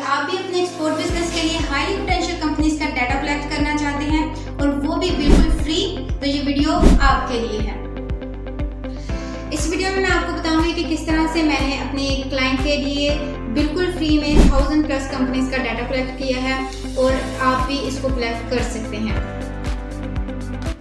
आप भी अपने एक्सपोर्ट बिजनेस के लिए हाईली पोटेंशियल कंपनीज का डाटा कलेक्ट करना चाहते हैं और वो भी बिल्कुल फ्री, तो ये वीडियो आपके लिए है। इस वीडियो में मैं आपको बताऊंगी कि किस तरह से मैंने अपने क्लाइंट के लिए बिल्कुल फ्री में 1000+ कंपनीज का डाटा कलेक्ट किया है और आप भी इसको कलेक्ट कर सकते हैं।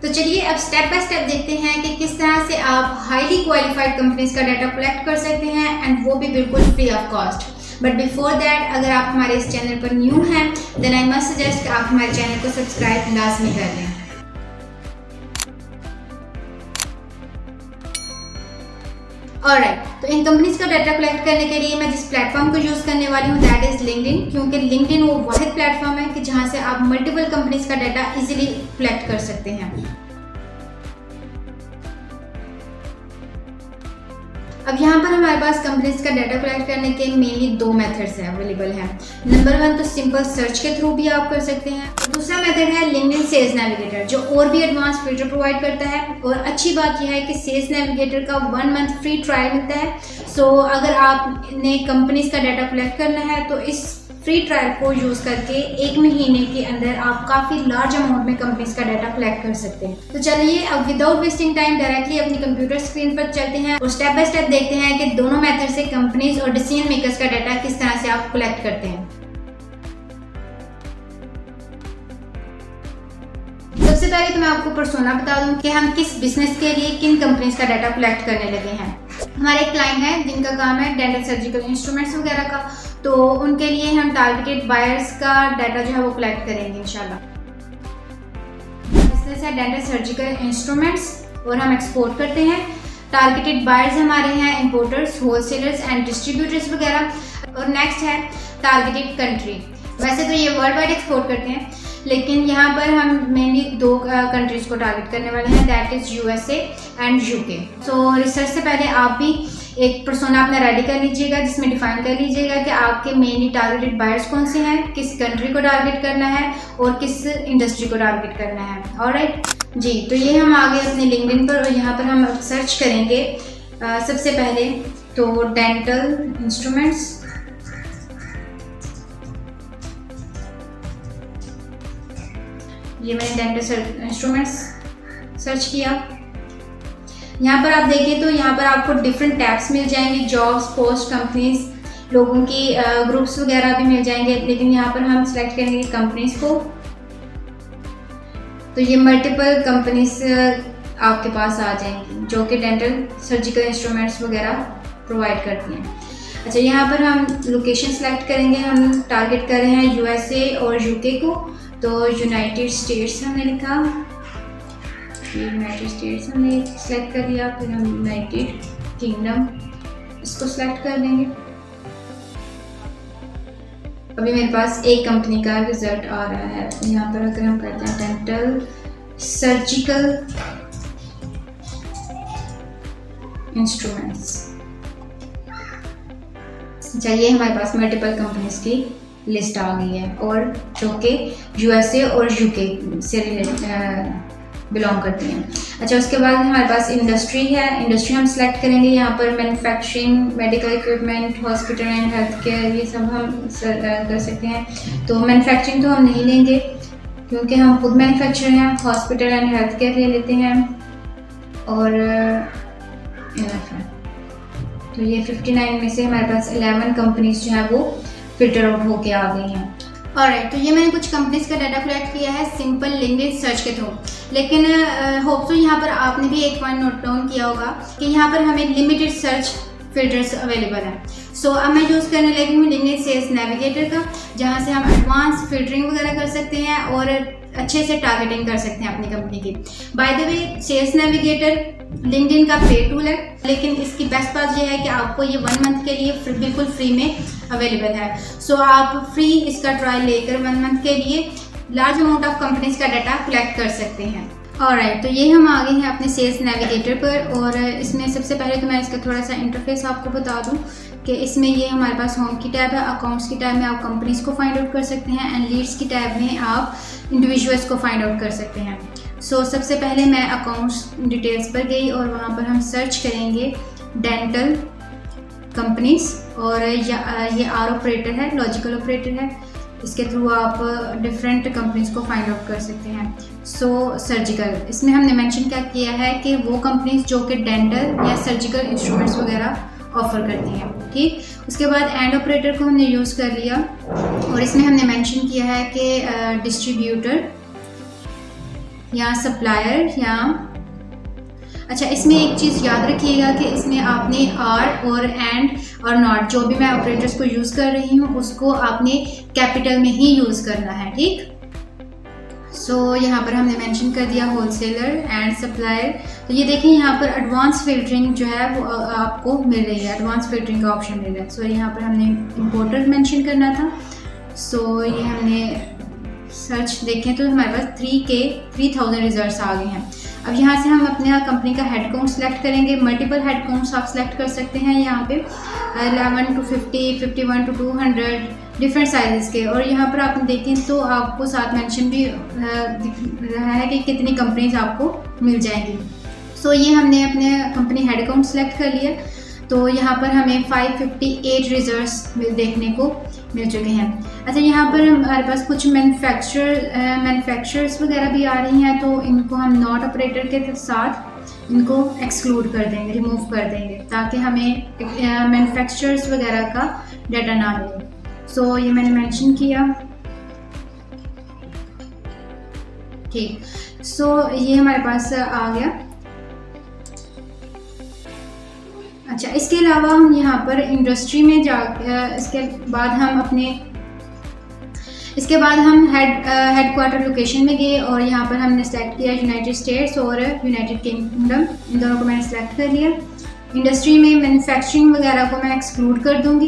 तो चलिए अब स्टेप बाय स्टेप देखते हैं कि किस तरह से आप हाईली क्वालिफाइड कंपनीज का डाटा कलेक्ट कर सकते हैं एंड वो भी बिल्कुल free of cost. But before that, अगर आप हमारे इस चैनल पर न्यू हैं देन आई मस्ट सजेस्ट कि आप हमारे चैनल को सब्सक्राइब लाजमी कर लें। ऑलराइट, तो इन कंपनीज का डाटा कलेक्ट करने के लिए मैं जिस प्लेटफॉर्म को यूज करने वाली हूँ दैट इज लिंक्डइन, क्योंकि लिंक्डइन वो वाहिद प्लेटफॉर्म है कि जहाँ से आप मल्टीपल कंपनीज का डाटा इजीली कलेक्ट कर सकते हैं। अब यहाँ पर हमारे पास कंपनीज का डाटा कलेक्ट करने के मेनली 2 मेथड्स अवेलेबल हैं। नंबर 1 तो सिंपल सर्च के थ्रू भी आप कर सकते हैं। दूसरा मेथड है लिंक्डइन सेल्स नेविगेटर, जो और भी एडवांस फिल्टर प्रोवाइड करता है। और अच्छी बात यह है कि सेल्स नेविगेटर का 1 मंथ फ्री ट्रायल मिलता है। सो अगर आपने कंपनीज का डाटा कलेक्ट करना है तो इस फ्री ट्रायल को यूज करके 1 महीने के अंदर आप काफी लार्ज अमाउंट में कंपनीज का डाटा कलेक्ट कर सकते हैं। तो चलिए अब विदाउट वेस्टिंग टाइम डायरेक्टली अपनी कंप्यूटर स्क्रीन पर चलते हैं और स्टेप बाय स्टेप देखते हैं कि दोनों मेथड से कंपनीज और डिसीजन मेकर्स का डाटा किस तरह से आप कलेक्ट करते हैं। सबसे पहले तो मैं आपको पर्सोना बता दूं कि हम किस बिजनेस के लिए किन कंपनीज का डाटा कलेक्ट करने लगे हैं। हमारे एक क्लाइंट है जिनका काम है डेंटल सर्जिकल इंस्ट्रूमेंट्स वगैरह का, तो उनके लिए हम टारगेटेड बायर्स का डाटा जो है वो कलेक्ट करेंगे इंशाल्लाह। बिजनेस है डेंटल सर्जिकल इंस्ट्रूमेंट्स और हम एक्सपोर्ट करते हैं। टारगेटेड बायर्स हमारे हैं इंपोर्टर्स, होलसेलर्स एंड डिस्ट्रीब्यूटर्स वगैरह। और नेक्स्ट है टारगेटेड कंट्री। वैसे तो ये वर्ल्ड वाइड एक्सपोर्ट करते हैं, लेकिन यहाँ पर हम मेनली 2 कंट्रीज को टारगेट करने वाले हैं, that is USA and UK। So research से पहले आप भी एक पर्सोना अपना रेडी कर लीजिएगा जिसमें डिफाइन कर लीजिएगा कि आपके मेनली टारगेटेड बायर्स कौन से हैं, किस कंट्री को टारगेट करना है और किस इंडस्ट्री को टारगेट करना है। ऑलराइट जी, तो ये हम आ गए अपने लिंक्डइन पर और यहाँ पर हम सर्च करेंगे सबसे पहले तो डेंटल इंस्ट्रूमेंट्स। ये मैंने डेंटल इंस्ट्रूमेंट्स सर्च किया। यहाँ पर आप देखें तो यहाँ पर आपको डिफरेंट टैब्स मिल जाएंगे, जॉब्स, पोस्ट, कंपनीज, लोगों की ग्रुप्स वगैरह भी मिल जाएंगे। लेकिन यहाँ पर हम सेलेक्ट करेंगे कंपनीज को, तो ये मल्टीपल कंपनीज आपके पास आ जाएंगी जो कि डेंटल सर्जिकल इंस्ट्रूमेंट्स वगैरह प्रोवाइड करती हैं। अच्छा, यहाँ पर हम लोकेशन सेलेक्ट करेंगे। हम टारगेट कर रहे हैं USA और UK को, तो यूनाइटेड स्टेट्स हमने लिखा, यूनाइटेड स्टेट्स हमने सेलेक्ट कर लिया। फिर हम यूनाइटेड किंगडम इसको सेलेक्ट कर लेंगे। अभी मेरे पास एक कंपनी का रिजल्ट आ रहा है। यहाँ पर अगर हम करते हैं डेंटल सर्जिकल इंस्ट्रूमेंट्स, चाहिए हमारे पास मल्टीपल कंपनीज की लिस्ट आ गई है और जो कि USA और UK से बिलोंग करती हैं। अच्छा, उसके बाद हमारे पास इंडस्ट्री है। इंडस्ट्री हम सेलेक्ट करेंगे। यहाँ पर manufacturing, medical equipment, hospital and health care, ये सब हम कर सकते हैं। तो मैन्युफैक्चरिंग तो हम नहीं लेंगे क्योंकि हम खुद मैन्युफैक्चर हैं। हॉस्पिटल एंड हेल्थ केयर ले लेते हैं और तो ये 59 में से हमारे पास 11 कंपनीज जो है वो फिल्टर आउट होके आ गई हैं। ऑलराइट, तो ये मैंने कुछ कंपनीज का डाटा कलेक्ट किया है सिंपल लिंक्डइन सर्च के थ्रू। लेकिन होप सो यहाँ पर आपने भी एक पॉइंट नोट डाउन किया होगा कि यहाँ पर हमें लिमिटेड सर्च फिल्टर्स अवेलेबल हैं। सो अब मैं यूज़ करने लगी हूँ लिंक्डइन सेल्स नेविगेटर का, जहाँ से हम एडवांस फिल्टरिंग वगैरह कर सकते हैं और अच्छे से टारगेटिंग कर सकते हैं अपनी कंपनी की। By the way, sales navigator LinkedIn का पे टूल है, लेकिन इसकी बेस्ट बात यह है कि आपको ये 1 मंथ के लिए बिल्कुल फ्री में अवेलेबल है। सो आप फ्री इसका ट्रायल लेकर 1 मंथ के लिए लार्ज अमाउंट ऑफ कंपनीज का डाटा कलेक्ट कर सकते हैं। ऑलराइट, तो ये हम आ गए हैं अपने सेल्स नेविगेटर पर और इसमें सबसे पहले तो मैं इसका थोड़ा सा इंटरफेस आपको बता दूं कि इसमें ये हमारे पास होम की टैब है, अकाउंट्स की टैब में आप कंपनीज को फाइंड आउट कर सकते हैं एंड लीड्स की टैब में आप इंडिविजुअल्स को फाइंड आउट कर सकते हैं। सो सबसे पहले मैं अकाउंट्स डिटेल्स पर गई और वहाँ पर हम सर्च करेंगे डेंटल कंपनीज और ये आर ऑपरेटर है, लॉजिकल ऑपरेटर है, इसके थ्रू आप डिफरेंट कंपनीज को फाइंड आउट कर सकते हैं। सो सर्जिकल, इसमें हमने मेंशन क्या किया है कि वो कंपनीज जो कि डेंटल या सर्जिकल इंस्ट्रूमेंट्स वगैरह ऑफर करती हैं, ठीक। उसके बाद एंड ऑपरेटर को हमने यूज़ कर लिया और इसमें हमने मेंशन किया है कि डिस्ट्रीब्यूटर या सप्लायर या अच्छा, इसमें एक चीज़ याद रखिएगा कि इसमें आपने आर और एंड और नॉट, जो भी मैं ऑपरेटर्स को यूज़ कर रही हूँ उसको आपने कैपिटल में ही यूज़ करना है, ठीक। सो यहाँ पर हमने मेंशन कर दिया होलसेलर एंड सप्लायर। तो ये देखिए यहाँ पर एडवांस फिल्टरिंग जो है वो आपको मिल रही है, एडवांस फिल्टरिंग का ऑप्शन मिल रहा है। सो यहाँ पर हमने इंपोर्टर मेंशन करना था। सो ये हमने सर्च देखें तो हमारे पास 3000 रिजल्ट्स आ गए हैं। अब यहाँ से हम अपने कंपनी का हेड काउंट सेलेक्ट करेंगे। मल्टीपल हेड काउंट्स आप सेलेक्ट कर सकते हैं यहाँ पे 11 to 50, 51 to 200 डिफरेंट साइजेस के। और यहाँ पर आप देखें तो आपको साथ मेंशन भी दिख रहा है कि कितनी कंपनीज आपको मिल जाएंगी। सो ये हमने अपने कंपनी हेड काउंट सेलेक्ट कर लिया। तो यहाँ पर हमें 558 रिजल्ट्स देखने को मिल चुके हैं। अच्छा, यहाँ पर हमारे पास कुछ मैन्युफैक्चरर्स वगैरह भी आ रही हैं, तो इनको हम नॉट ऑपरेटर के साथ इनको एक्सक्लूड कर देंगे, रिमूव कर देंगे, ताकि हमें मैन्युफैक्चरर्स वगैरह का डाटा ना मिले। सो ये मैंने मेंशन किया, ठीक। सो ये हमारे पास आ गया। अच्छा, इसके अलावा हम यहाँ पर इंडस्ट्री में इसके बाद हम हेड क्वार्टर लोकेशन में गए और यहाँ पर हमने सेलेक्ट किया यूनाइटेड स्टेट्स और यूनाइटेड किंगडम, इन दोनों को मैंने सेलेक्ट कर लिया। इंडस्ट्री में मैन्युफैक्चरिंग वगैरह को मैं एक्सक्लूड कर दूँगी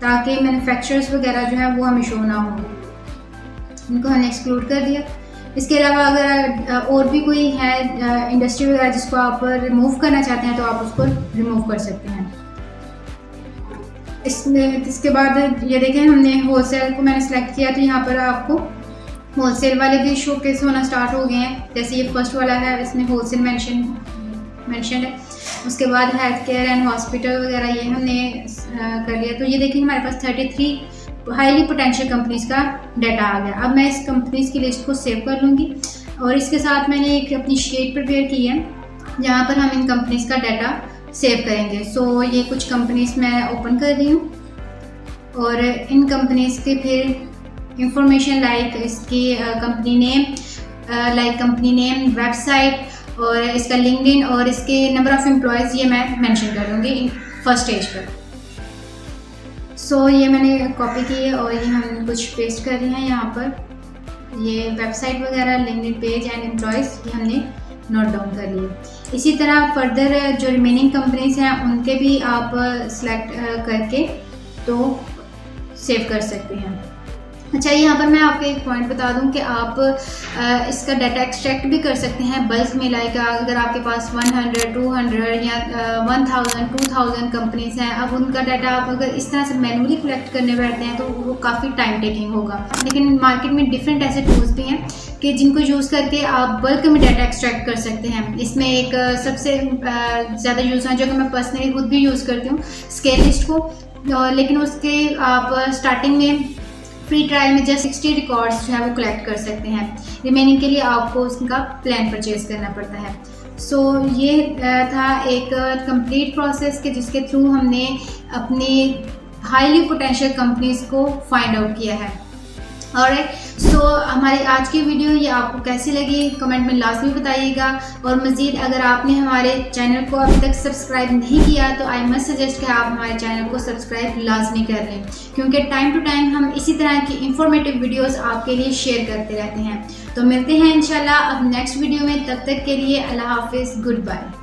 ताकि मैन्युफैक्चरर्स वगैरह जो है वो हमें शो ना हो, इनको हमने एक्सक्लूड कर दिया। इसके अलावा अगर और भी कोई है इंडस्ट्री वगैरह जिसको आप रिमूव करना चाहते हैं तो आप उसको रिमूव कर सकते हैं। इसके बाद ये देखें हमने होलसेल को मैंने सेलेक्ट किया, तो यहाँ पर आपको होलसेल वाले भी शोकेस होना स्टार्ट हो गए हैं। जैसे ये फर्स्ट वाला है, इसमें होलसेल मेंशन है। उसके बाद हेल्थ केयर एंड हॉस्पिटल वगैरह ये हमने कर लिया। तो ये देखिए हमारे पास 33 हाईली पोटेंशियल कंपनीज का डाटा आ गया। अब मैं इस कंपनीज की लिस्ट को सेव कर लूँगी और इसके साथ मैंने एक अपनी शीट प्रिपेयर की है जहाँ पर हम इन कंपनीज का डाटा सेव करेंगे। सो ये कुछ कंपनीज मैं ओपन कर रही हूँ और इन कंपनीज के फिर इंफॉर्मेशन लाइक इसकी कंपनी नेम, वेबसाइट और इसका लिंक्डइन और इसके नंबर ऑफ़ एम्प्लॉयज़ ये मैं मेंशन करूँगी फर्स्ट स्टेज पर। सो ये मैंने कॉपी की है और ये हम कुछ पेस्ट कर रहे हैं यहाँ पर। ये वेबसाइट वगैरह, लिंक्डइन पेज एंड एम्प्लॉयज़ ये हमने नोट डाउन कर लिए। इसी तरह फर्दर जो रिमेनिंग कंपनीज हैं उनके भी आप सेलेक्ट करके तो सेव कर सकते हैं। अच्छा, यहाँ पर मैं आपको एक पॉइंट बता दूं कि आप इसका डाटा एक्सट्रैक्ट भी कर सकते हैं बल्क में। लाइक अगर आपके पास 100, 200 या 1000, 2000 कंपनीज हैं, अब उनका डाटा आप अगर इस तरह से मैनुअली कलेक्ट करने बैठते हैं तो वो काफ़ी टाइम टेकिंग होगा। लेकिन मार्केट में डिफरेंट ऐसे टूल्स भी हैं कि जिनको यूज़ करके आप बल्क में डाटा एक्सट्रैक्ट कर सकते हैं। इसमें एक सबसे ज़्यादा यूज़ है जो कि मैं पर्सनली खुद भी यूज़ करती हूँ, स्केल लिस्ट को। लेकिन उसके आप स्टार्टिंग में फ्री ट्रायल में जस्ट 60 रिकॉर्ड्स जो है वो कलेक्ट कर सकते हैं। रिमेनिंग के लिए आपको उसका प्लान परचेज करना पड़ता है। सो ये था एक कंप्लीट प्रोसेस के जिसके थ्रू हमने अपनी हाईली पोटेंशियल कंपनीज को फाइंड आउट किया है। ऑलराइट, सो हमारी आज की वीडियो ये आपको कैसी लगी कमेंट में लाजमी बताइएगा। और मज़ीद अगर आपने हमारे चैनल को अभी तक सब्सक्राइब नहीं किया तो आई मस्ट सजेस्ट कि आप हमारे चैनल को सब्सक्राइब लाजमी कर लें, क्योंकि टाइम टू टाइम हम इसी तरह की इंफॉर्मेटिव वीडियोस आपके लिए शेयर करते रहते हैं। तो मिलते हैं इंशाल्लाह अब नेक्स्ट वीडियो में, तब तक के लिए अल्लाह हाफिज़, गुड बाय।